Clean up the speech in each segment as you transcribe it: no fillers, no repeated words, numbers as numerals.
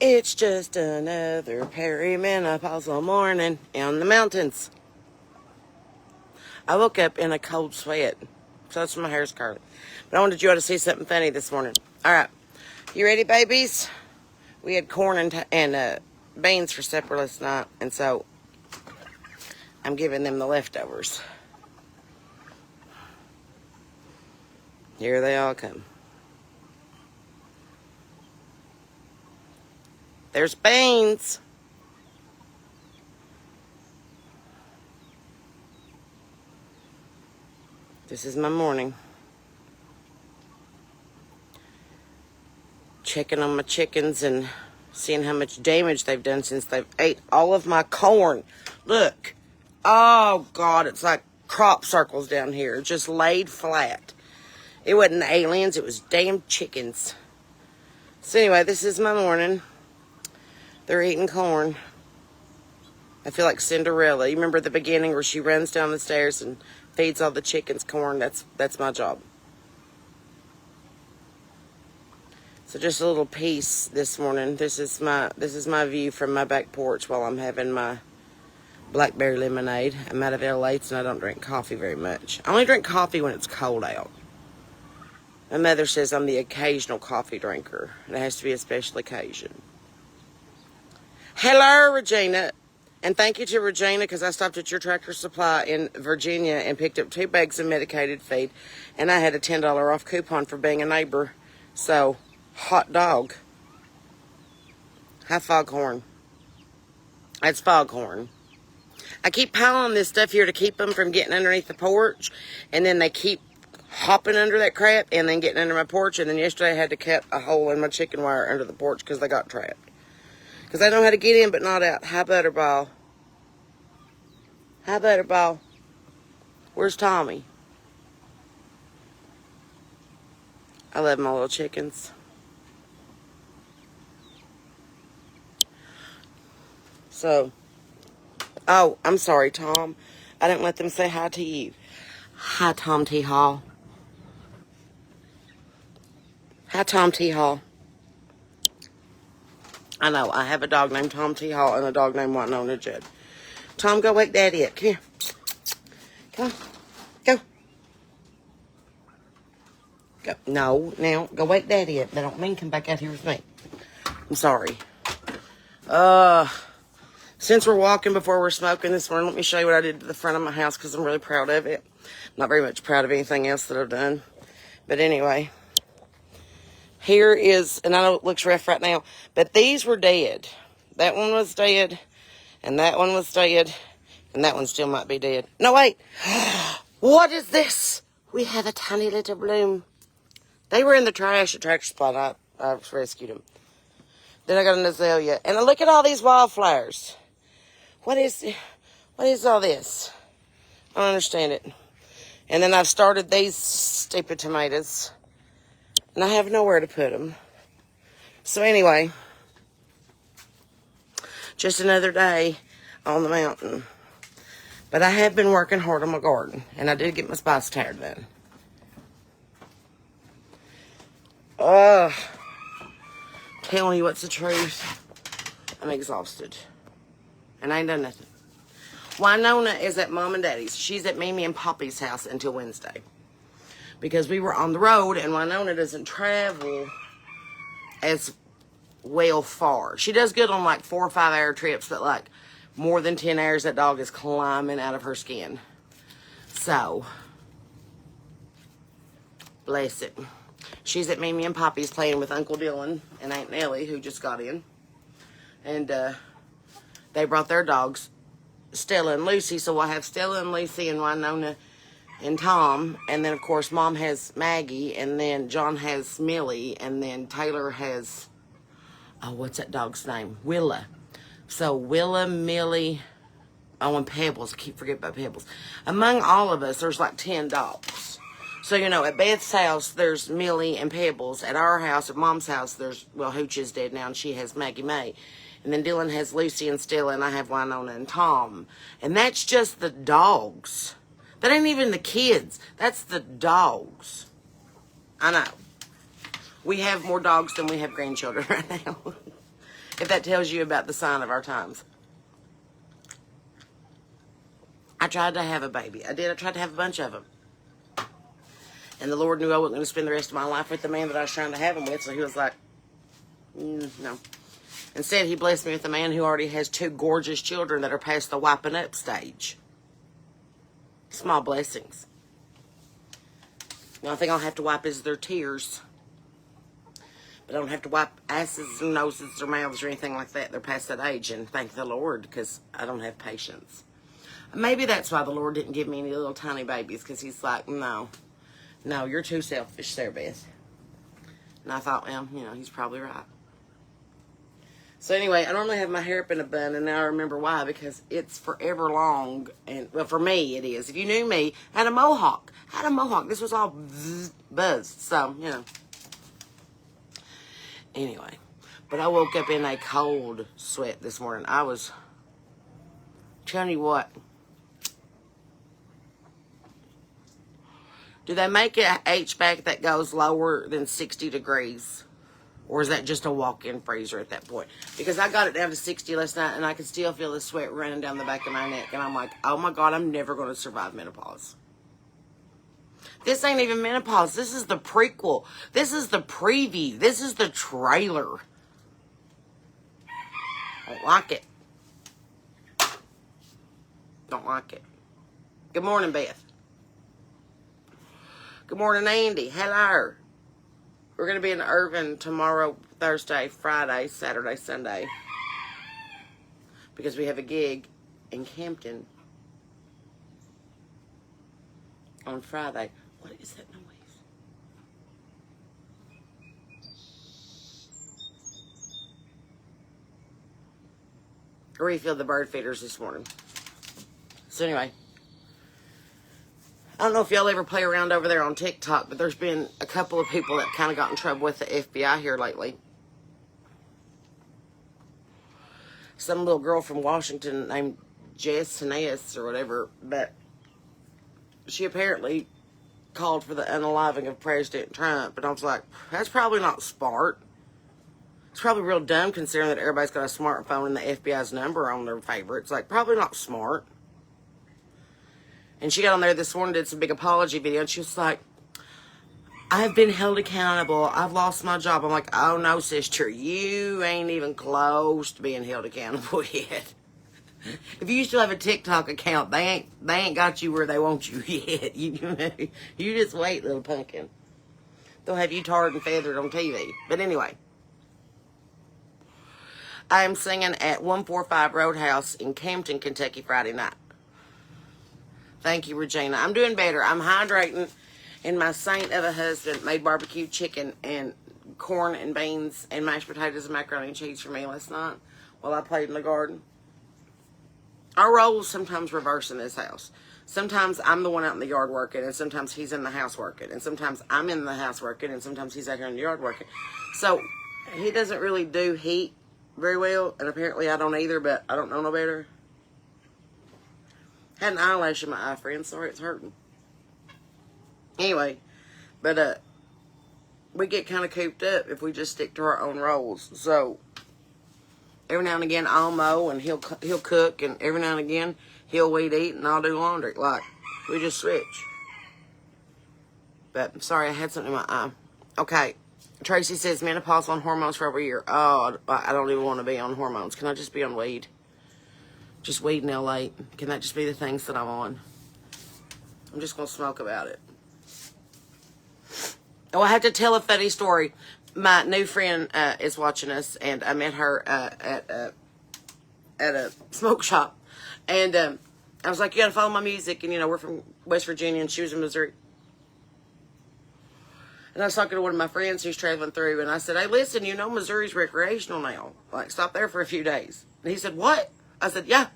It's just another perimenopausal morning in the mountains. I woke up in a cold sweat, so that's my hair's curly. But I wanted you all to see something funny this morning. All right, you ready, babies? We had corn and beans for supper last night, and so I'm giving them the leftovers. Here they all come. There's beans. This is my morning. Checking on my chickens and seeing how much damage they've done since they've ate all of my corn. Look. Oh, God, it's like crop circles down here. Just laid flat. It wasn't aliens. It was damn chickens. So anyway, this is my morning. They're eating corn. I feel like Cinderella. You remember the beginning where she runs down the stairs and feeds all the chickens corn? That's my job. So just a little piece this morning. This is my view from my back porch while I'm having my blackberry lemonade. I'm out of L8 and I don't drink coffee very much. I only drink coffee when it's cold out. My mother says I'm the occasional coffee drinker. It has to be a special occasion. Hello, Regina. And thank you to Regina because I stopped at your Tractor Supply in Virginia and picked up 2 bags of medicated feed. And I had a $10 off coupon for being a neighbor. So, hot dog. Hi, foghorn. That's foghorn. I keep piling this stuff here to keep them from getting underneath the porch. And then they keep hopping under that crap and then getting under my porch. And then yesterday I had to cut a hole in my chicken wire under the porch because they got trapped. Because I know how to get in but not out. Hi, Butterball. Hi, Butterball. Where's Tommy? I love my little chickens. So, oh, I'm sorry, Tom. I didn't let them say hi to you. Hi, Tom T. Hall. Hi, Tom T. Hall. I know, I have a dog named Tom T. Hall and a dog named Winona Judd. Tom, go wake Daddy up. Come here. Come on. Go. Go. No, now, go wake Daddy up. I don't mean come back out here with me. I'm sorry. Since we're walking before we're smoking this morning, let me show you what I did to the front of my house because I'm really proud of it. Not very much proud of anything else that I've done. But anyway, here is, and I know it looks rough right now, but these were dead. That one was dead, and that one was dead, and that one still might be dead. No, wait. What is this? We have a tiny little bloom. They were in the trash at Tractor Supply. I rescued them. Then I got an azalea. And look at all these wildflowers. What is all this? I don't understand it. And then I've started these stupid tomatoes. And I have nowhere to put them. So anyway, just another day on the mountain. But I have been working hard on my garden. And I did get my spice tower done. Telling you what's the truth. I'm exhausted. And I ain't done nothing. Winona is at Mom and Daddy's. She's at Mimi and Poppy's house until Wednesday. Because we were on the road and Winona doesn't travel as well far. She does good on like 4 or 5 hour trips, but like more than 10 hours that dog is climbing out of her skin. So, bless it. She's at Mimi and Poppy's playing with Uncle Dylan and Aunt Nellie, who just got in. And they brought their dogs, Stella and Lucy. So we'll have Stella and Lucy and Winona and Tom. And then, of course, Mom has Maggie. And then John has Millie. And then Taylor has, oh, what's that dog's name? Willa. So Willa, Millie, oh, and Pebbles. I keep forgetting about Pebbles. Among all of us, there's like 10 dogs. So, you know, at Beth's house, there's Millie and Pebbles. At our house, at Mom's house, there's, well, Hooch is dead now, and she has Maggie May. And then Dylan has Lucy and Stella, and I have Winona and Tom. And that's just the dogs. That ain't even the kids. That's the dogs. I know. We have more dogs than we have grandchildren right now. If that tells you about the sign of our times. I tried to have a baby. I did. I tried to have a bunch of them. And the Lord knew I wasn't going to spend the rest of my life with the man that I was trying to have them with. So he was like, no. Instead, he blessed me with a man who already has 2 gorgeous children that are past the wiping up stage. Small blessings. The only thing I'll have to wipe is their tears. But I don't have to wipe asses and noses or mouths or anything like that. They're past that age, and thank the Lord, because I don't have patience. Maybe that's why the Lord didn't give me any little tiny babies, because he's like, no, you're too selfish there, Beth. And I thought, well, he's probably right. So anyway, I normally have my hair up in a bun, and now I remember why, because it's forever long, and, well, for me, it is. If you knew me, I had a mohawk. This was all buzzed, so, Anyway, but I woke up in a cold sweat this morning. I was telling you what. Do they make an HVAC that goes lower than 60 degrees? Or is that just a walk-in freezer at that point? Because I got it down to 60 last night, and I could still feel the sweat running down the back of my neck. And I'm like, oh my God, I'm never going to survive menopause. This ain't even menopause. This is the prequel. This is the preview. This is the trailer. Don't like it. Don't like it. Good morning, Beth. Good morning, Andy. Hello. We're going to be in Irvin tomorrow, Thursday, Friday, Saturday, Sunday. Because we have a gig in Campton on Friday. What is that noise? I refilled the bird feeders this morning. So anyway. I don't know if y'all ever play around over there on TikTok, but there's been a couple of people that kind of got in trouble with the FBI here lately. Some little girl from Washington named Jess or whatever, but she apparently called for the unaliving of President Trump, and I was like, that's probably not smart. It's probably real dumb considering that everybody's got a smartphone and the FBI's number on their favorites. Like, probably not smart. And she got on there this morning, did some big apology video, and she was like, I've been held accountable. I've lost my job. I'm like, oh no, sister, you ain't even close to being held accountable yet. If you still have a TikTok account, they ain't got you where they want you yet. You just wait, little pumpkin. They'll have you tarred and feathered on TV. But anyway, I am singing at 145 Roadhouse in Campton, Kentucky, Friday night. Thank you, Regina. I'm doing better. I'm hydrating, and my saint of a husband made barbecue chicken and corn and beans and mashed potatoes and macaroni and cheese for me last night while I played in the garden. Our roles sometimes reverse in this house. Sometimes I'm the one out in the yard working, and sometimes he's in the house working, and sometimes I'm in the house working, and sometimes he's out here in the yard working. So he doesn't really do heat very well, and apparently I don't either, but I don't know no better. Had an eyelash in my eye, friend. Sorry, it's hurting. Anyway, but we get kind of cooped up if we just stick to our own roles. So every now and again I'll mow and he'll cook, and every now and again he'll weed eat and I'll do laundry. Like, we just switch. But I'm sorry, I had something in my eye. Okay, Tracy says menopause on hormones for over a year. Oh, I don't even want to be on hormones. Can I just be on weed? Just weed and L8. Can that just be the things that I'm on? I'm just going to smoke about it. Oh, I have to tell a funny story. My new friend is watching us, and I met her at a smoke shop. And I was like, you got to follow my music. And, we're from West Virginia, and she was in Missouri. And I was talking to one of my friends who's traveling through, and I said, hey, listen, Missouri's recreational now. Like, stop there for a few days. And he said, what? I said, yeah,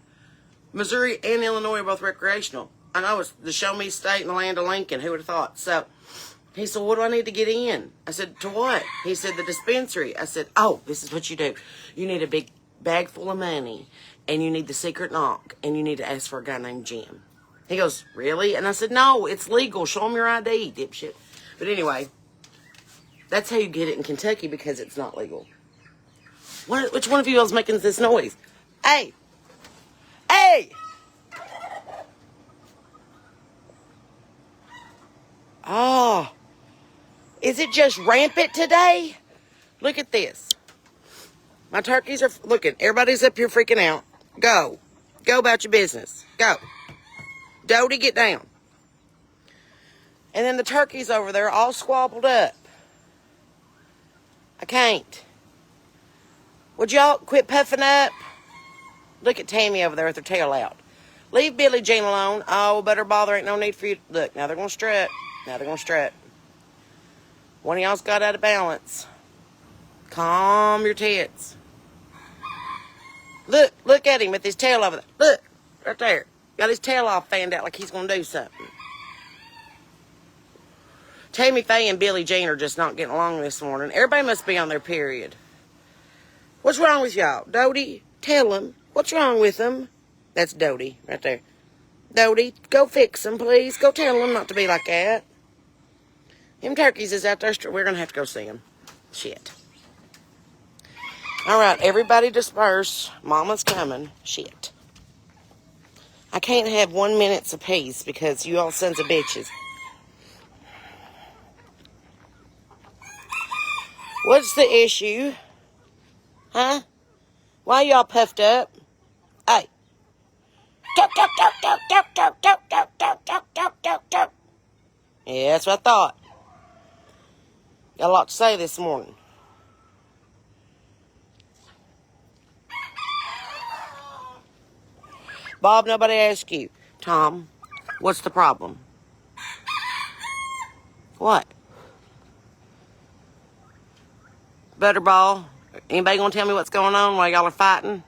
Missouri and Illinois are both recreational. I know, it's the show me state in the land of Lincoln. Who would have thought? So he said, what do I need to get in? I said, to what? He said, the dispensary. I said, oh, this is what you do. You need a big bag full of money, and you need the secret knock, and you need to ask for a guy named Jim. He goes, really? And I said, no, it's legal. Show him your ID, dipshit. But anyway, that's how you get it in Kentucky, because it's not legal. Which one of you is making this noise? Hey! Hey! Oh. Is it just rampant today? Look at this. My turkeys are looking. Everybody's up here freaking out. Go. Go about your business. Go. Dodie, get down. And then the turkeys over there all squabbled up. I can't. Would y'all quit puffing up? Look at Tammy over there with her tail out. Leave Billie Jean alone. Oh, Butterball, there ain't no need for you. Look, now they're going to strut. Now they're going to strut. One of y'all's got out of balance. Calm your tits. Look at him with his tail over there. Look, right there. Got his tail all fanned out like he's going to do something. Tammy Faye and Billie Jean are just not getting along this morning. Everybody must be on their period. What's wrong with y'all? Dodie, tell them. What's wrong with them? That's Dodie right there. Dodie, go fix them, please. Go tell them not to be like that. Them turkeys is out there. We're going to have to go see them. Shit. All right, everybody disperse. Mama's coming. Shit. I can't have 1 minute apiece because you all sons of bitches. What's the issue? Huh? Why y'all puffed up? Hey. Talk, talk, talk, talk, talk, talk, talk, talk, talk, talk, talk, talk, talk. Yeah, that's what I thought. Got a lot to say this morning. Bob, nobody asked you. Tom, what's the problem? What? Butterball, anybody gonna tell me what's going on while y'all are fighting?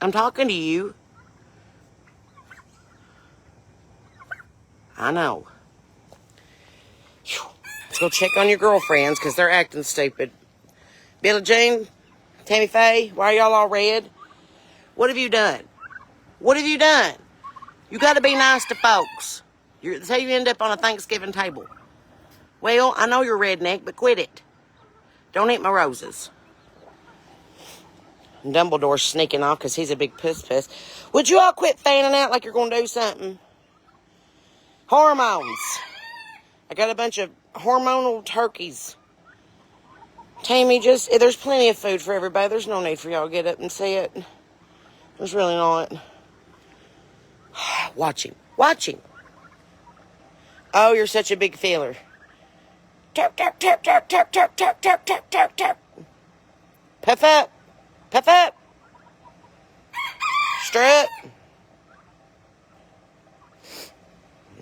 I'm talking to you. I know. Let's go check on your girlfriends because they're acting stupid. Billie Jean, Tammy Faye, why are y'all all red? What have you done? What have you done? You got to be nice to folks. That's how you end up on a Thanksgiving table. Well, I know you're redneck, but quit it. Don't eat my roses. And Dumbledore's sneaking off because he's a big puss. Would you all quit fanning out like you're going to do something? Hormones. I got a bunch of hormonal turkeys. Tammy, there's plenty of food for everybody. There's no need for y'all to get up and see it. There's really not. Watch him. Watch him. Oh, you're such a big feeler. Tap, tap, tap, tap, tap, tap, tap, tap, tap, tap, tap. Puff up. Puff up. Strut.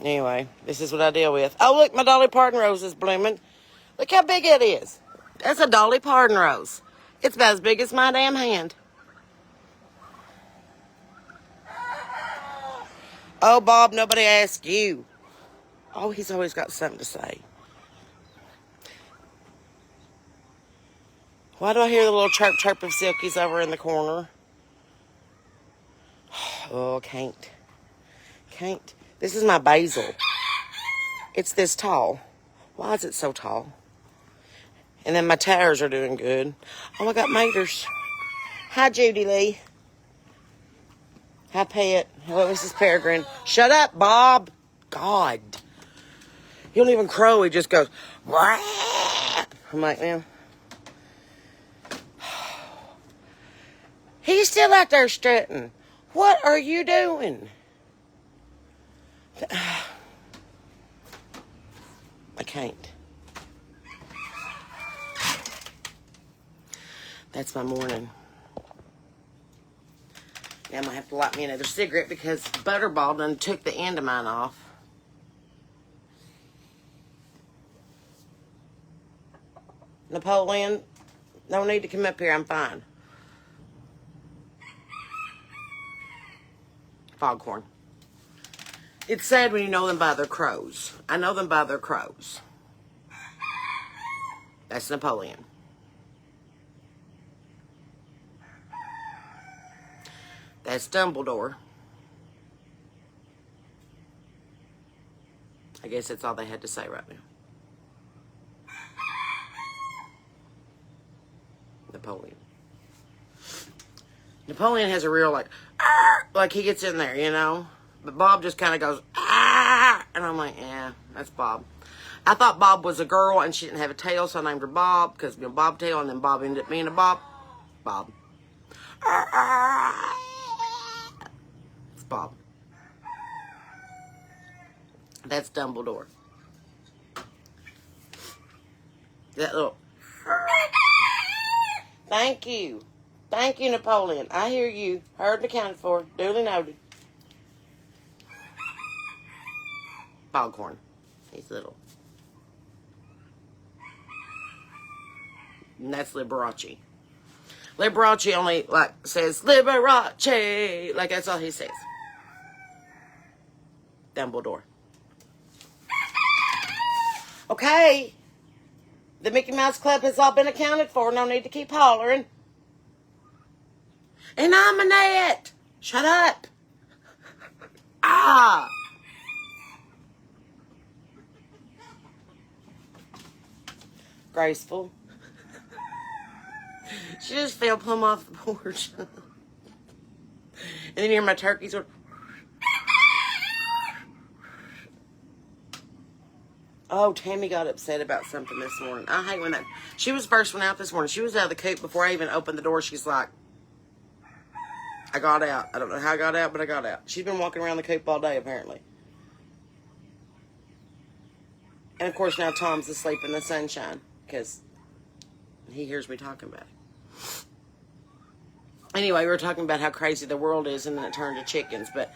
Anyway, this is what I deal with. Oh, look, my Dolly Parton rose is blooming. Look how big it is. That's a Dolly Parton rose. It's about as big as my damn hand. Oh, Bob, nobody asked you. Oh, he's always got something to say. Why do I hear the little chirp chirp of Silky's over in the corner? Oh, can't. Can't. This is my basil. It's this tall. Why is it so tall? And then my tires are doing good. Oh, I got maters. Hi, Judy Lee. Hi, Pet. Hello, Mrs. Peregrine. Shut up, Bob. God. He don't even crow. He just goes, Wah! I'm like, man. He's still out there strutting. What are you doing? I can't. That's my morning. Now I'm going to have to light me another cigarette because Butterball done took the end of mine off. Napoleon, no need to come up here. I'm fine. Foghorn. It's sad when you know them by their crows. I know them by their crows. That's Napoleon. That's Dumbledore. I guess that's all they had to say right now. Napoleon. Napoleon has a real, like he gets in there, you know? But Bob just kind of goes, ah! And I'm like, yeah, that's Bob. I thought Bob was a girl and she didn't have a tail, so I named her Bob because, you know, Bobtail, and then Bob ended up being a Bob. It's Bob. That's Dumbledore. That little... Thank you. Thank you, Napoleon. I hear you. Heard and accounted for. Duly noted. Foghorn. He's little. And that's Liberace. Liberace only, says, Liberace. Like, that's all he says. Dumbledore. Okay. The Mickey Mouse Club has all been accounted for. No need to keep hollering. And I'm Annette. Shut up. Ah. Graceful. She just fell plumb off the porch. And then you hear my turkeys going. Oh, Tammy got upset about something this morning. I hate when that... She was the first one out this morning. She was out of the coop before I even opened the door. She's like, I got out. I don't know how I got out, but I got out. She's been walking around the coop all day, apparently. And, of course, now Tom's asleep in the sunshine because he hears me talking about it. Anyway, we were talking about how crazy the world is, and then it turned to chickens. But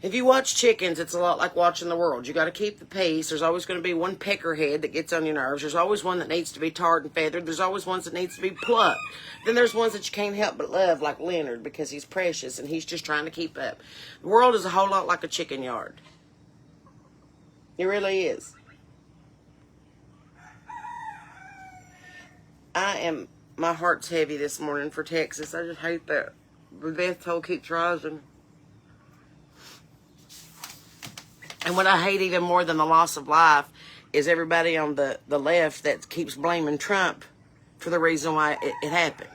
if you watch chickens, it's a lot like watching the world. You got to keep the peace. There's always going to be one peckerhead that gets on your nerves. There's always one that needs to be tarred and feathered. There's always ones that needs to be plucked. Then there's ones that you can't help but love, like Leonard, because he's precious and he's just trying to keep up. The world is a whole lot like a chicken yard. It really is. My heart's heavy this morning for Texas. I just hate that the death toll keeps rising. And what I hate even more than the loss of life is everybody on the left that keeps blaming Trump for the reason why it happened.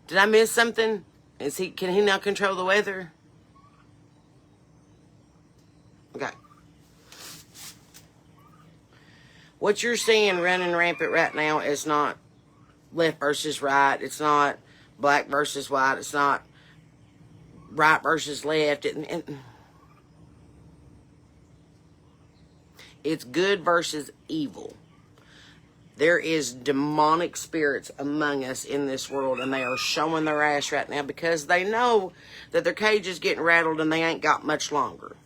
Did I miss something? Can he now control the weather? Okay. What you're seeing running rampant right now is not left versus right. It's not black versus white. It's not right versus left. It's good versus evil. There is demonic spirits among us in this world, and they are showing their ass right now because they know that their cage is getting rattled and they ain't got much longer.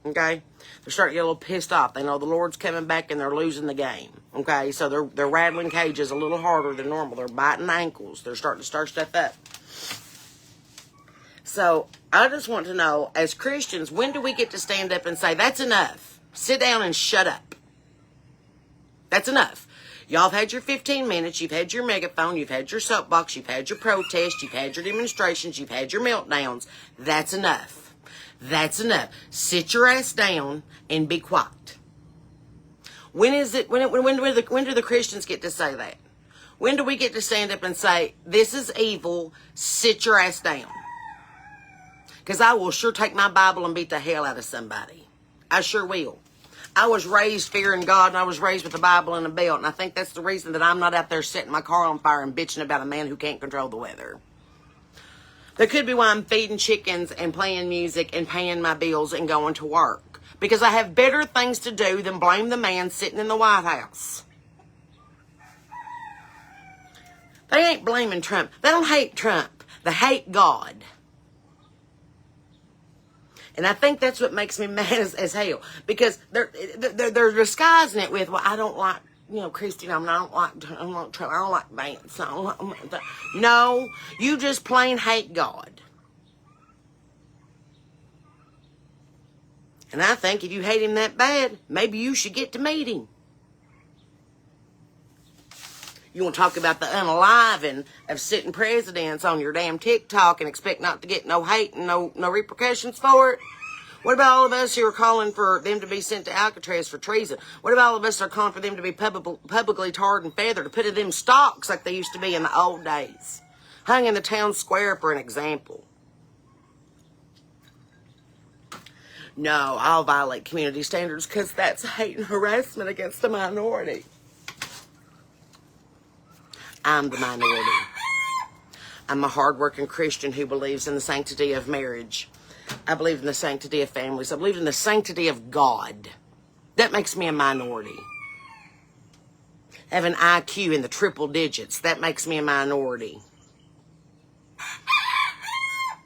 Okay? They're starting to get a little pissed off. They know the Lord's coming back and they're losing the game. Okay? So they're rattling cages a little harder than normal. They're biting ankles. They're starting to stir stuff up. So I just want to know, as Christians, when do we get to stand up and say, that's enough? Sit down and shut up. That's enough. Y'all have had your 15 minutes. You've had your megaphone. You've had your soapbox. You've had your protest. You've had your demonstrations. You've had your meltdowns. That's enough. That's enough. Sit your ass down and be quiet. When do the Christians get to say that? When do we get to stand up and say, this is evil, sit your ass down? Because I will sure take my Bible and beat the hell out of somebody. I sure will. I was raised fearing God, and I was raised with the Bible and a belt, and I think that's the reason that I'm not out there setting my car on fire and bitching about a man who can't control the weather. That could be why I'm feeding chickens and playing music and paying my bills and going to work. Because I have better things to do than blame the man sitting in the White House. They ain't blaming Trump. They don't hate Trump. They hate God. And I think that's what makes me mad as hell. Because they're disguising it with, well, I don't like, Christy, I don't like Trump. I don't like Vance. No, you just plain hate God. And I think if you hate him that bad, maybe you should get to meet him. You want to talk about the unaliving of sitting presidents on your damn TikTok and expect not to get no hate and no repercussions for it? What about all of us who are calling for them to be sent to Alcatraz for treason? What about all of us who are calling for them to be publicly tarred and feathered, to put in them stocks like they used to be in the old days? Hung in the town square for an example. No, I'll violate community standards because that's hate and harassment against the minority. I'm the minority. I'm a hardworking Christian who believes in the sanctity of marriage. I believe in the sanctity of families. I believe in the sanctity of God. That makes me a minority. I have an IQ in the triple digits. That makes me a minority.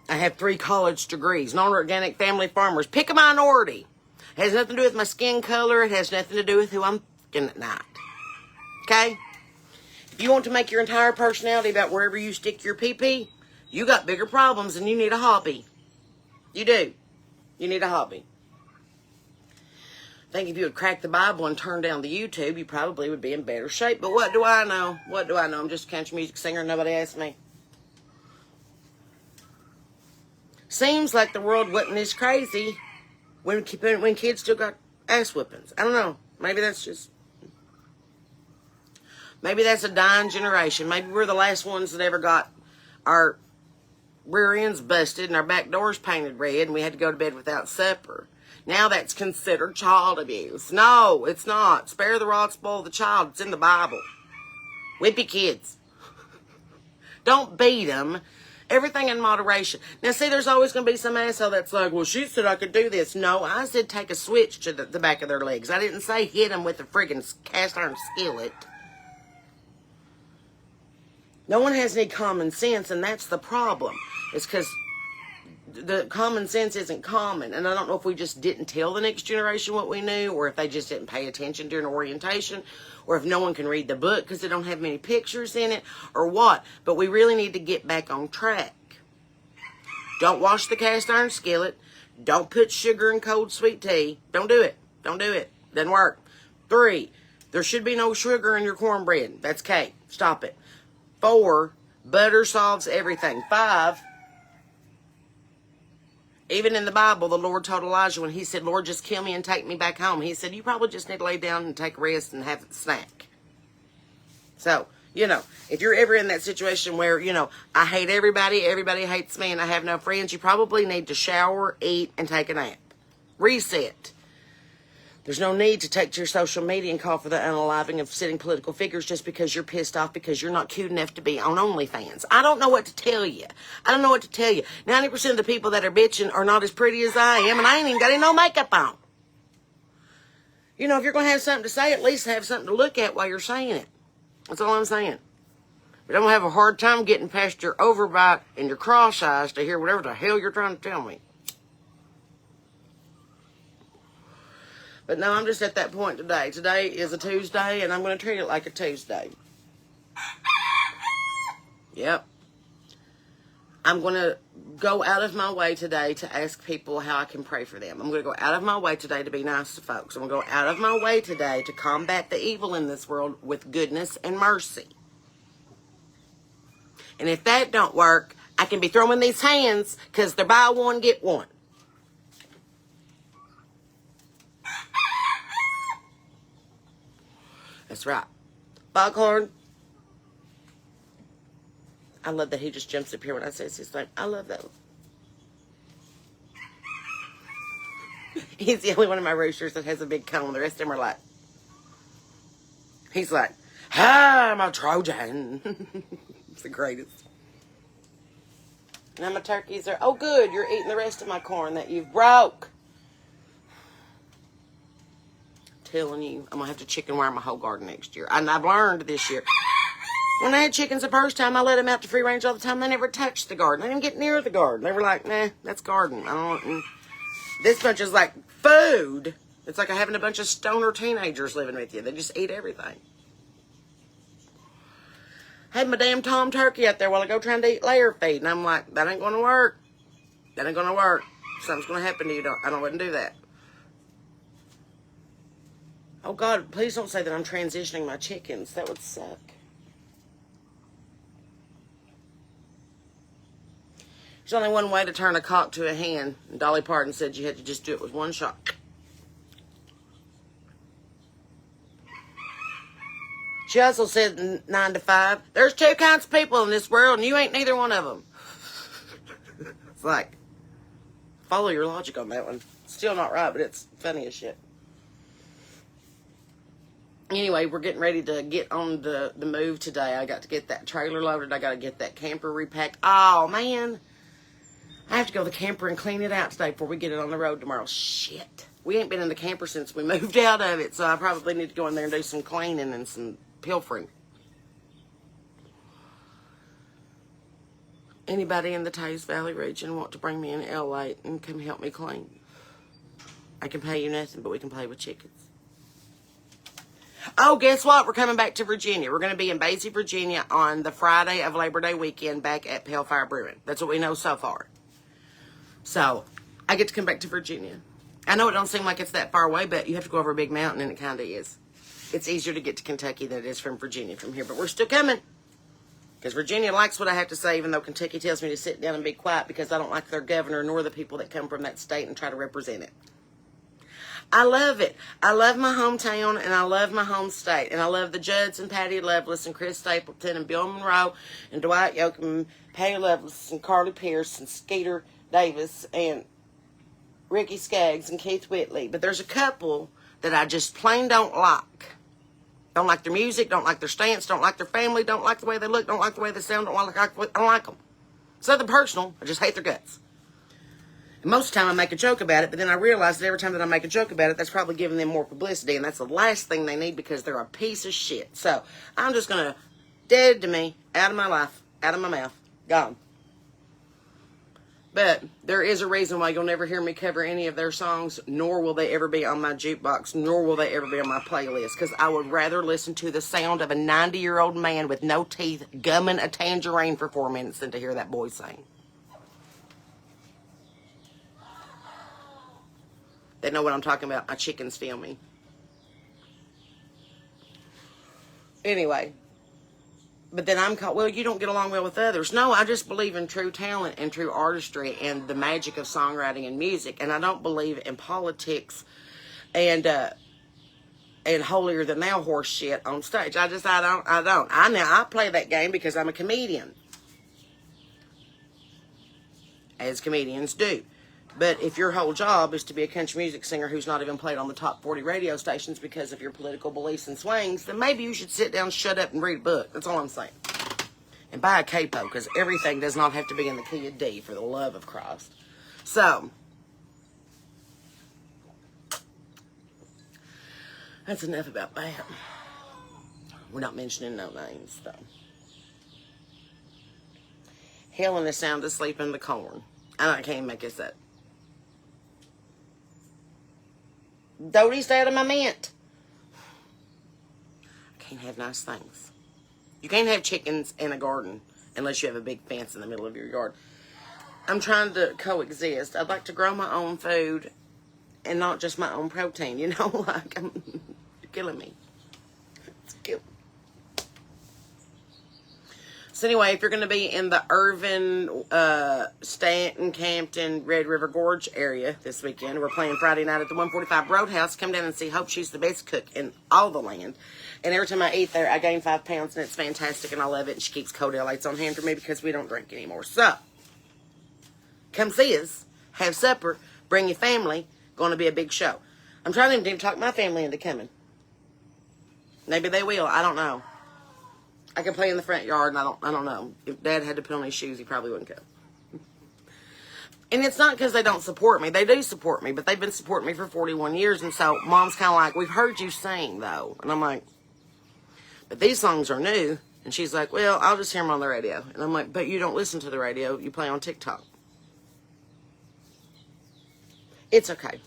I have 3 college degrees. Non-organic family farmers. Pick a minority. It has nothing to do with my skin color. It has nothing to do with who I'm fucking at night. Okay? If you want to make your entire personality about wherever you stick your pee-pee, you got bigger problems and you need a hobby. You do. You need a hobby. I think if you would crack the Bible and turn down the YouTube, you probably would be in better shape. But what do I know? What do I know? I'm just a country music singer. Nobody asked me. Seems like the world wasn't this crazy when kids still got ass whippings. I don't know. Maybe that's a dying generation. Maybe we're the last ones that ever got our rear ends busted and our back doors painted red and we had to go to bed without supper. Now that's considered child abuse. No, it's not. Spare the rod, spoil the child. It's in the Bible. Whip your kids. Don't beat them. Everything in moderation. Now, see, there's always going to be some asshole that's like, well, she said I could do this. No, I said take a switch to the back of their legs. I didn't say hit them with a friggin' cast iron skillet. No one has any common sense, and that's the problem. It's because the common sense isn't common. And I don't know if we just didn't tell the next generation what we knew, or if they just didn't pay attention during orientation, or if no one can read the book because they don't have many pictures in it, or what. But we really need to get back on track. Don't wash the cast iron skillet. Don't put sugar in cold sweet tea. Don't do it. Don't do it. Doesn't work. 3, there should be no sugar in your cornbread. That's cake. Stop it. 4, butter solves everything. 5, even in the Bible, the Lord told Elijah when he said, Lord, just kill me and take me back home. He said, you probably just need to lay down and take a rest and have a snack. So, if you're ever in that situation where, I hate everybody hates me, and I have no friends, you probably need to shower, eat, and take a nap. Reset. There's no need to take to your social media and call for the unaliving of sitting political figures just because you're pissed off because you're not cute enough to be on OnlyFans. I don't know what to tell you. 90% of the people that are bitching are not as pretty as I am, and I ain't even got any no makeup on. If you're going to have something to say, at least have something to look at while you're saying it. That's all I'm saying. But I'm going to have a hard time getting past your overbite and your cross eyes to hear whatever the hell you're trying to tell me. But no, I'm just at that point today. Today is a Tuesday, and I'm going to treat it like a Tuesday. Yep. I'm going to go out of my way today to ask people how I can pray for them. I'm going to go out of my way today to be nice to folks. I'm going to go out of my way today to combat the evil in this world with goodness and mercy. And if that don't work, I can be throwing these hands because they're buy one, get one. That's right. Foghorn. I love that he just jumps up here when I say his name. I love that. He's the only one of my roosters that has a big cone. The rest of them are like, he's like, hi, I'm a Trojan. It's the greatest. Now my turkeys are, oh good, you're eating the rest of my corn that you've broke. Telling you, I'm going to have to chicken wire my whole garden next year. And I've learned this year. When I had chickens the first time, I let them out to free range all the time. They never touched the garden. They didn't get near the garden. They were like, nah, that's garden. I don't. This bunch is like food. It's like having a bunch of stoner teenagers living with you. They just eat everything. Had my damn tom turkey out there while I go trying to eat layer feed. And I'm like, that ain't going to work. That ain't going to work. Something's going to happen to you. I wouldn't do that. Oh, God, please don't say that I'm transitioning my chickens. That would suck. There's There's only one way to turn a cock to a hen. And Dolly Parton said you had to just do it with one shot. She also said 9 to 5. There's two kinds of people in this world, and you ain't neither one of them. It's like, follow your logic on that one. Still not right, but it's funny as shit. Anyway, we're getting ready to get on the move today. I got to get that trailer loaded. I got to get that camper repacked. Oh, man. I have to go to the camper and clean it out today before we get it on the road tomorrow. Shit. We ain't been in the camper since we moved out of it, so I probably need to go in there and do some cleaning and some pilfering. Anybody in the Taze Valley region want to bring me an L8 and come help me clean? I can pay you nothing, but we can play with chickens. Oh, guess what? We're coming back to Virginia. We're going to be in Boise, Virginia on the Friday of Labor Day weekend back at Pale Fire Brewing. That's what we know so far. So, I get to come back to Virginia. I know it don't seem like it's that far away, but you have to go over a big mountain, and it kind of is. It's easier to get to Kentucky than it is from Virginia from here, but we're still coming. Because Virginia likes what I have to say, even though Kentucky tells me to sit down and be quiet because I don't like their governor nor the people that come from that state and try to represent it. I love it. I love my hometown, and I love my home state. And I love the Judds and Patty Lovelace and Chris Stapleton and Bill Monroe and Dwight Yoakam and Patty Lovelace and Carly Pierce and Skeeter Davis and Ricky Skaggs and Keith Whitley. But there's a couple that I just plain don't like. Don't like their music, don't like their stance, don't like their family, don't like the way they look, don't like the way they sound, I don't like them. It's nothing personal. I just hate their guts. And most of the time I make a joke about it, but then I realize that every time that I make a joke about it, that's probably giving them more publicity, and that's the last thing they need because they're a piece of shit. So I'm just going to, dead to me, out of my life, out of my mouth, gone. But there is a reason why you'll never hear me cover any of their songs, nor will they ever be on my jukebox, nor will they ever be on my playlist, because I would rather listen to the sound of a 90-year-old man with no teeth gumming a tangerine for 4 minutes than to hear that boy sing. They know what I'm talking about. My chickens feel me. Anyway. But then I'm called, well, you don't get along well with others. No, I just believe in true talent and true artistry and the magic of songwriting and music. And I don't believe in politics and holier than thou horse shit on stage. I don't. I play that game because I'm a comedian. As comedians do. But if your whole job is to be a country music singer who's not even played on the top 40 radio stations because of your political beliefs and swings, then maybe you should sit down, shut up, and read a book. That's all I'm saying. And buy a capo, because everything does not have to be in the key of D, for the love of Christ. So, that's enough about that. We're not mentioning no names, though. Helen is sound asleep in the corn. I can't make this up. Dodie, stay out of my mint. I can't have nice things. You can't have chickens in a garden unless you have a big fence in the middle of your yard. I'm trying to coexist. I'd like to grow my own food and not just my own protein. You know, like, you're killing me. It's killing me. So anyway, if you're going to be in the Irvin, Stanton, Campton, Red River Gorge area this weekend, we're playing Friday night at the 145 Roadhouse. Come down and see Hope. She's the best cook in all the land. And every time I eat there, I gain 5 pounds, and it's fantastic, and I love it. And she keeps cold L8s on hand for me because we don't drink anymore. So, come see us, have supper, bring your family. Going to be a big show. I'm trying to talk my family into coming. Maybe they will. I don't know. I can play in the front yard, and I don't know. If Dad had to put on his shoes, he probably wouldn't come. And it's not because they don't support me. They do support me, but they've been supporting me for 41 years, and so Mom's kind of like, we've heard you sing, though. And I'm like, but these songs are new. And she's like, well, I'll just hear them on the radio. And I'm like, but you don't listen to the radio. You play on TikTok. It's okay.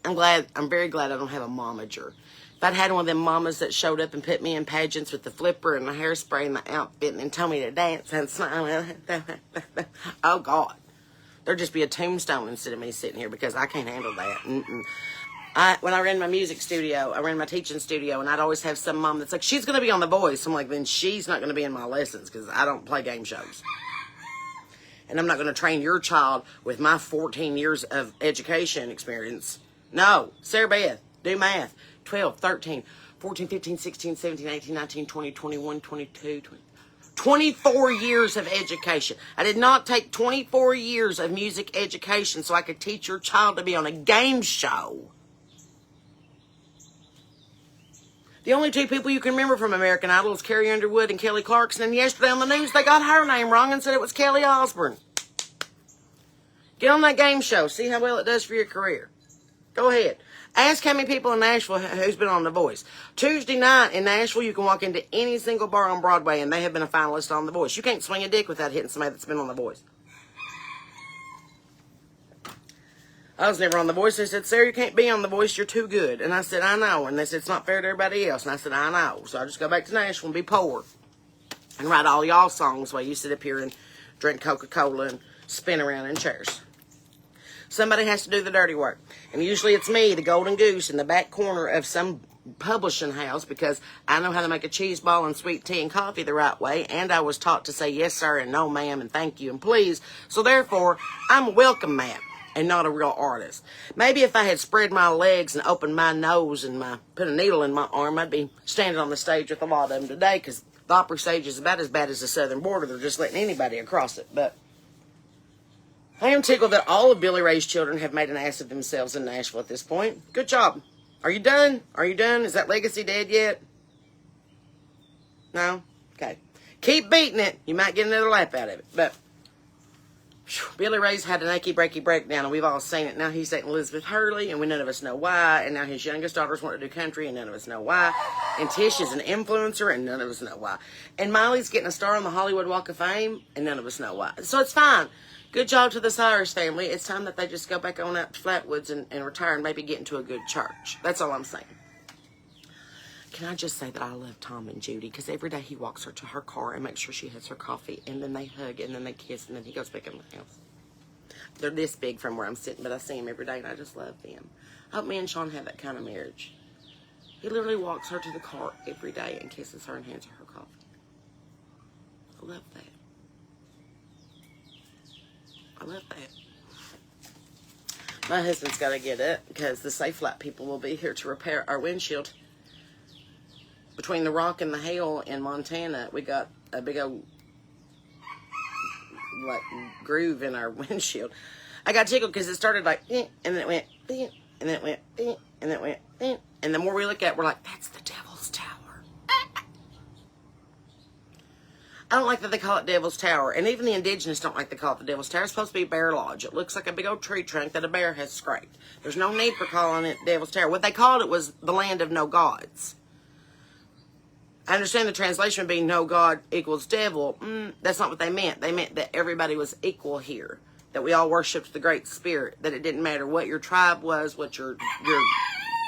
I'm very glad I don't have a momager. If I'd had one of them mamas that showed up and put me in pageants with the flipper and the hairspray and the outfit and told me to dance and smile, oh God, there'd just be a tombstone instead of me sitting here because I can't handle that. When I ran my music studio, I ran my teaching studio, and I'd always have some mom that's like, she's going to be on The Voice. I'm like, then she's not going to be in my lessons because I don't play game shows. And I'm not going to train your child with my 14 years of education experience. No. Sarah Beth, do math. 12, 13, 14, 15, 16, 17, 18, 19, 20, 21, 22, 24 years of education. I did not take 24 years of music education so I could teach your child to be on a game show. The only two people you can remember from American Idol is Carrie Underwood and Kelly Clarkson. And yesterday on the news, they got her name wrong and said it was Kelly Osbourne. Get on that game show. See how well it does for your career. Go ahead. Ask how many people in Nashville who's been on The Voice. Tuesday night in Nashville, you can walk into any single bar on Broadway and they have been a finalist on The Voice. You can't swing a dick without hitting somebody that's been on The Voice. I was never on The Voice. They said, Sarah, you can't be on The Voice. You're too good. And I said, I know. And they said, it's not fair to everybody else. And I said, I know. So I just go back to Nashville and be poor and write all y'all songs while you sit up here and drink Coca-Cola and spin around in chairs. Somebody has to do the dirty work. And usually it's me, the golden goose, in the back corner of some publishing house because I know how to make a cheese ball and sweet tea and coffee the right way. And I was taught to say yes, sir, and no, ma'am, and thank you, and please. So therefore, I'm a welcome mat and not a real artist. Maybe if I had spread my legs and opened my nose and put a needle in my arm, I'd be standing on the stage with a lot of them today because the opera stage is about as bad as the southern border. They're just letting anybody across it. But I am tickled that all of Billy Ray's children have made an ass of themselves in Nashville at this point. Good job. Are you done? Are you done? Is that legacy dead yet? No? Okay. Keep beating it. You might get another lap out of it. But Billy Ray's had an achy breaky breakdown, and we've all seen it. Now he's dating Elizabeth Hurley, and none of us know why. And now his youngest daughters want to do country, and none of us know why. And Tish is an influencer, and none of us know why. And Miley's getting a star on the Hollywood Walk of Fame, and none of us know why. So it's fine. Good job to the Cyrus family. It's time that they just go back on out to Flatwoods and retire and maybe get into a good church. That's all I'm saying. Can I just say that I love Tom and Judy because every day he walks her to her car and makes sure she has her coffee, and then they hug, and then they kiss, and then he goes back in the house. They're this big from where I'm sitting, but I see them every day, and I just love them. I hope me and Sean have that kind of marriage. He literally walks her to the car every day and kisses her and hands her her coffee. I love that. I love that. My husband's got to get it because the Safe Flight people will be here to repair our windshield. Between the rock and the hail in Montana, we got a big old groove in our windshield. I got tickled because it started like, and then it went, and then it went, and then it went, and the more we look at it, we're like, that's the Devil's Tower. I don't like that they call it Devil's Tower, and even the indigenous don't like to call it the Devil's Tower. It's supposed to be Bear Lodge. It looks like a big old tree trunk that a bear has scraped. There's no need for calling it Devil's Tower. What they called it was the land of no gods. I understand the translation being no God equals devil. That's not what they meant. They meant that everybody was equal here, that we all worshipped the Great Spirit, that it didn't matter what your tribe was, what your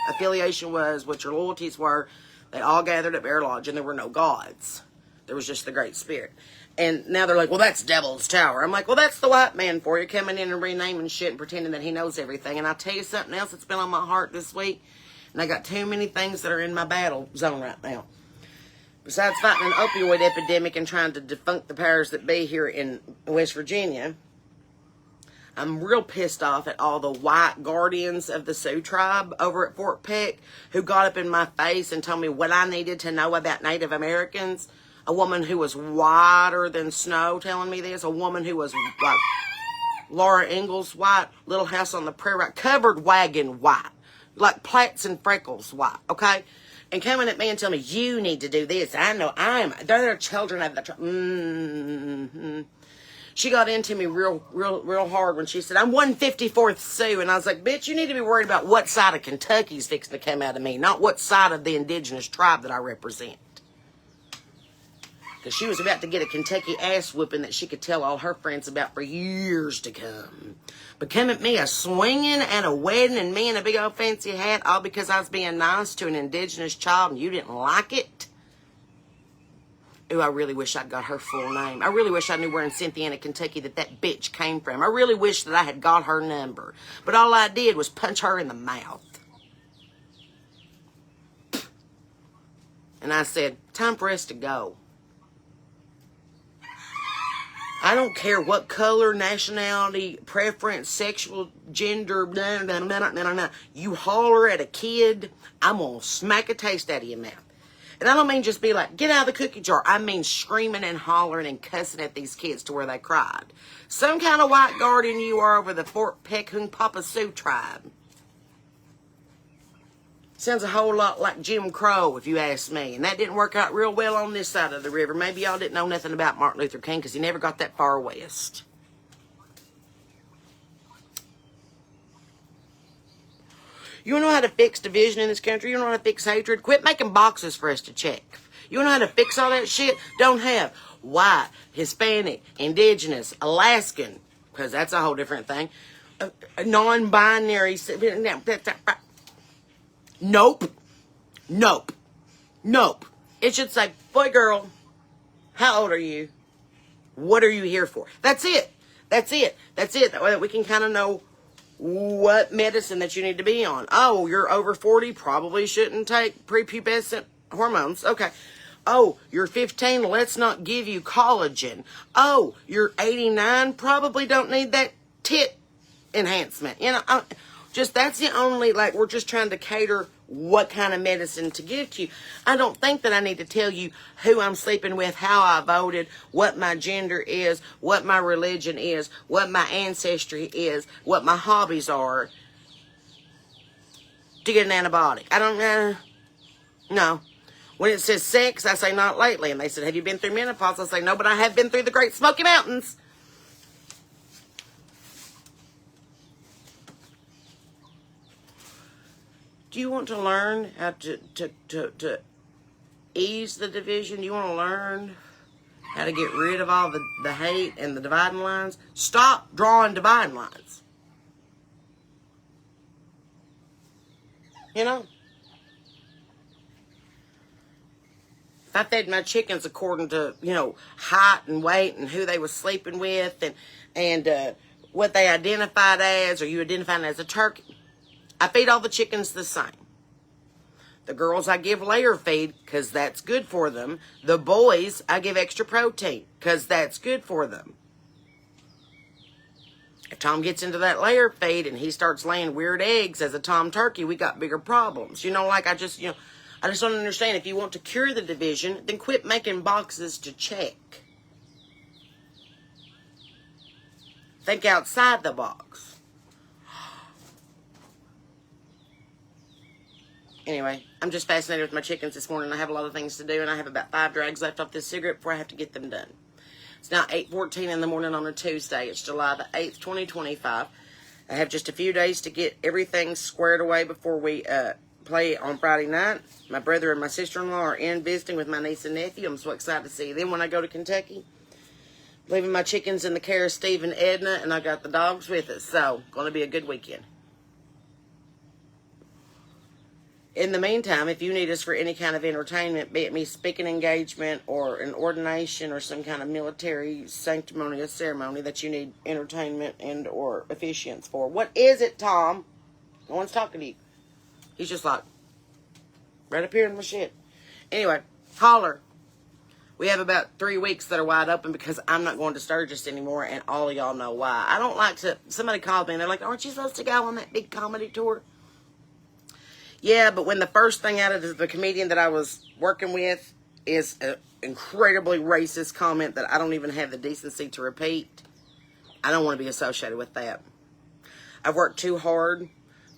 affiliation was, what your loyalties were. They all gathered at Bear Lodge, and there were no gods. There was just the Great Spirit. And now they're like, well, that's Devil's Tower. I'm like, well, that's the white man for you, coming in and renaming shit and pretending that he knows everything. And I'll tell you something else that's been on my heart this week, and I got too many things that are in my battle zone right now. Besides fighting an opioid epidemic and trying to defunk the powers that be here in West Virginia, I'm real pissed off at all the white guardians of the Sioux tribe over at Fort Peck who got up in my face and told me what I needed to know about Native Americans. A woman who was whiter than snow telling me this. A woman who was like Laura Ingalls white, Little House on the Prairie, covered wagon white, like plaits and freckles white, okay? And coming at me and telling me, you need to do this. I know they're children of the tribe. She got into me real hard when she said, I'm 154th Sioux. And I was like, bitch, you need to be worried about what side of Kentucky's fixing to come out of me, not what side of the indigenous tribe that I represent. Because she was about to get a Kentucky ass whooping that she could tell all her friends about for years to come. But come at me a swinging at a wedding and me in a big old fancy hat, all because I was being nice to an indigenous child and you didn't like it? Ooh, I really wish I'd got her full name. I really wish I knew where in Cynthiana, Kentucky that bitch came from. I really wish that I had got her number. But all I did was punch her in the mouth. And I said, time for us to go. I don't care what color, nationality, preference, sexual, gender, blah, blah, blah, blah, blah. You holler at a kid, I'm going to smack a taste out of your mouth. And I don't mean just be like, get out of the cookie jar. I mean screaming and hollering and cussing at these kids to where they cried. Some kind of white guardian you are over the Fort Peck Papa Sioux tribe. Sounds a whole lot like Jim Crow, if you ask me. And that didn't work out real well on this side of the river. Maybe y'all didn't know nothing about Martin Luther King because he never got that far west. You want to know how to fix division in this country? You want to know how to fix hatred? Quit making boxes for us to check. You want to know how to fix all that shit? Don't have white, Hispanic, indigenous, Alaskan, because that's a whole different thing, non-binary. Nope. Nope. Nope. It should say, boy, girl, how old are you? What are you here for? That's it. That's it. That's it. That way we can kind of know what medicine that you need to be on. Oh, you're over 40, probably shouldn't take prepubescent hormones. Okay. Oh, you're 15, let's not give you collagen. Oh, you're 89, probably don't need that tit enhancement. You know, just that's the only, like, we're just trying to cater what kind of medicine to give to you. I don't think that I need to tell you who I'm sleeping with, how I voted, what my gender is, what my religion is, what my ancestry is, what my hobbies are to get an antibiotic. I don't know. No. When it says sex, I say not lately. And they said, have you been through menopause? I say, no, but I have been through the Great Smoky Mountains. Do you want to learn how to ease the division? You want to learn how to get rid of all the hate and the dividing lines? Stop drawing dividing lines. You know? If I fed my chickens according to, you know, height and weight and who they were sleeping with and what they identified as, or you identified as a turkey, I feed all the chickens the same. The girls, I give layer feed because that's good for them. The boys, I give extra protein because that's good for them. If Tom gets into that layer feed and he starts laying weird eggs as a Tom turkey, we got bigger problems. You know, like I just don't understand. If you want to cure the division, then quit making boxes to check. Think outside the box. Anyway, I'm just fascinated with my chickens this morning. I have a lot of things to do, and I have about 5 drags left off this cigarette before I have to get them done. It's now 8:14 in the morning on a Tuesday. It's July the 8th, 2025. I have just a few days to get everything squared away before we play on Friday night. My brother and my sister-in-law are in visiting with my niece and nephew. I'm so excited to see them when I go to Kentucky. Leaving my chickens in the care of Steve and Edna, and I got the dogs with us. So, going to be a good weekend. In the meantime, if you need us for any kind of entertainment, be it me speaking engagement or an ordination or some kind of military sanctimonious ceremony that you need entertainment and or officiants for. What is it, Tom? No one's talking to you. He's just like, right up here in my shit. Anyway, holler. We have about 3 weeks that are wide open because I'm not going to Sturgis anymore, and all of y'all know why. I don't like to, somebody called me and they're like, aren't you supposed to go on that big comedy tour? Yeah, but when the first thing out of the comedian that I was working with is an incredibly racist comment that I don't even have the decency to repeat, I don't want to be associated with that. I've worked too hard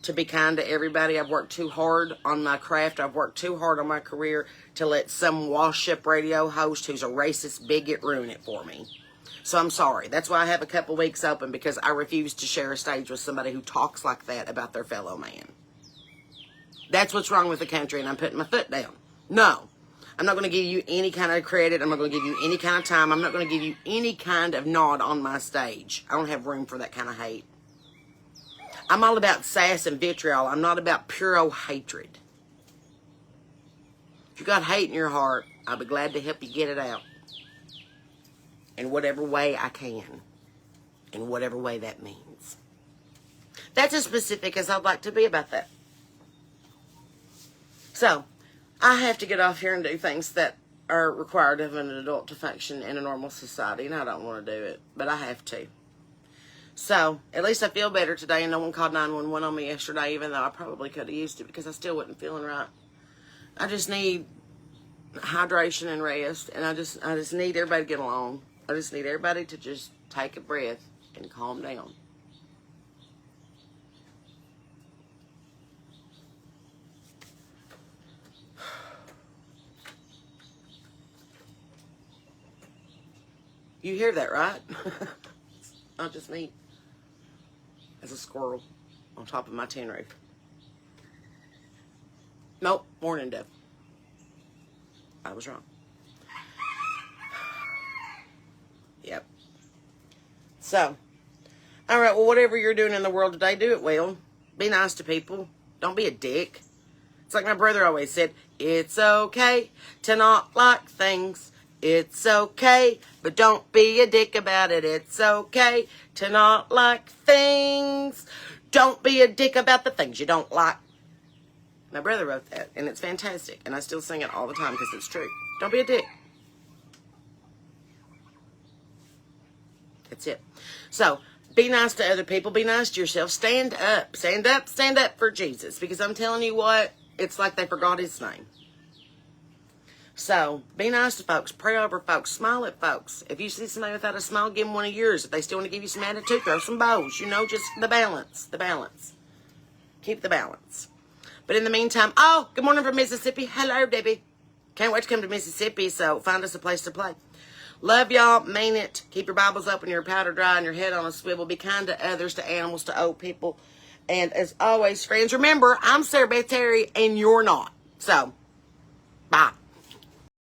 to be kind to everybody. I've worked too hard on my craft. I've worked too hard on my career to let some wash-up radio host who's a racist bigot ruin it for me. So I'm sorry. That's why I have a couple weeks open, because I refuse to share a stage with somebody who talks like that about their fellow man. That's what's wrong with the country, and I'm putting my foot down. No, I'm not going to give you any kind of credit. I'm not going to give you any kind of time. I'm not going to give you any kind of nod on my stage. I don't have room for that kind of hate. I'm all about sass and vitriol. I'm not about pure hatred. If you got hate in your heart, I'll be glad to help you get it out. In whatever way I can. In whatever way that means. That's as specific as I'd like to be about that. So, I have to get off here and do things that are required of an adult to function in a normal society, and I don't want to do it, but I have to. So, at least I feel better today, and no one called 911 on me yesterday, even though I probably could have used it because I still wasn't feeling right. I just need hydration and rest, and I just need everybody to get along. I just need everybody to just take a breath and calm down. You hear that, right? It's not just me. There's a squirrel on top of my tin roof. Nope, morning dew. I was wrong. Yep. So, all right, well, whatever you're doing in the world today, do it well. Be nice to people. Don't be a dick. It's like my brother always said, it's okay to not like things. It's okay, but don't be a dick about it. It's okay to not like things. Don't be a dick about the things you don't like. My brother wrote that, and it's fantastic, and I still sing it all the time because it's true. Don't be a dick. That's it. So, be nice to other people. Be nice to yourself. Stand up. Stand up. Stand up for Jesus, because I'm telling you what, it's like they forgot his name. So, be nice to folks. Pray over folks. Smile at folks. If you see somebody without a smile, give them one of yours. If they still want to give you some attitude, throw some bows. You know, just the balance. The balance. Keep the balance. But in the meantime, oh, good morning from Mississippi. Hello, baby. Can't wait to come to Mississippi, so find us a place to play. Love y'all. Mean it. Keep your Bibles open, your powder dry, and your head on a swivel. Be kind to others, to animals, to old people. And as always, friends, remember, I'm Sarah Beth Terry, and you're not. So, bye.